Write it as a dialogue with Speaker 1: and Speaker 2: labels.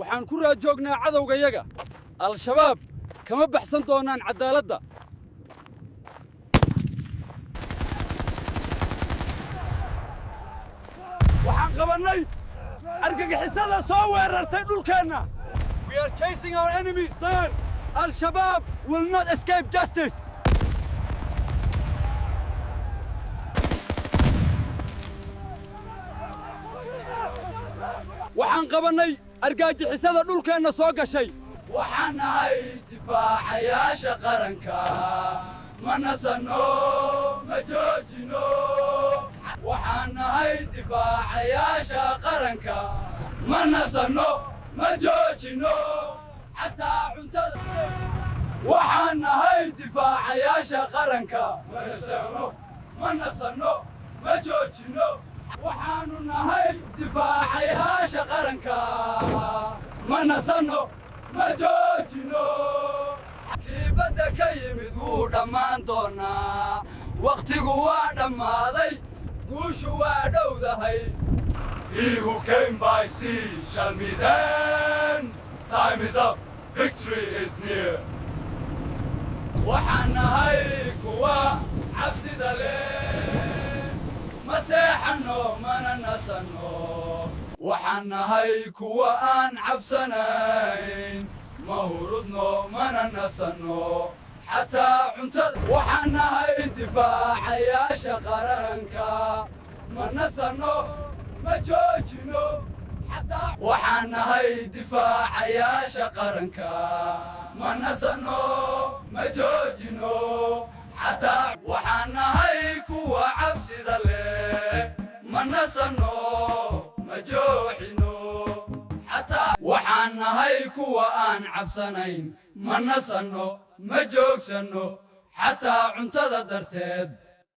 Speaker 1: waxaan ku raajoognaa cadowgayaga al-shabaab kama baxsan doonaan cadaaladda waxaan qabanay argagixisada soo weerartay dhulkeenna. We are chasing our enemies down. Al-Shabaab will not escape justice. waxaan qabanay argagixisada dhulkeenna soo gashay. waxaan nahay difaacayaasha qaranka ma nasano ma joojino. waxaan nahay difaacayaasha qaranka ma nasano ma joojino xataa cuntada. waxaan nahay difaacayaasha qaranka ma nasano ma joojino. waxaanu nahay difaacayaasha qaranka ma nasano ma joojino. kiibadda ka yimid wuu dhammaan doonaa. wakhtigu waa dhammaaday guushu waa dhowdahay. He who came by sea shall meet end. Time is up, victory is near. waxaan nahay kuwa cabsida leh ma seexanno mana nasano. waxaan nahay kuwa aan cabsanayn ma hurudno mana nasano xataa cuntada. waxaan nahay difaacayaasha qaranka ma nasano ma joojino xataa. waxaan nahay difaacayaasha qaranka ma nasano ma joojino xataa. waxaan nahay kuwa cabsida leh ma nasano ma jooxino xataa. waxaan nahay kuwa aan cabsanayn ma nasano ma joogsano xataa cuntada darteed.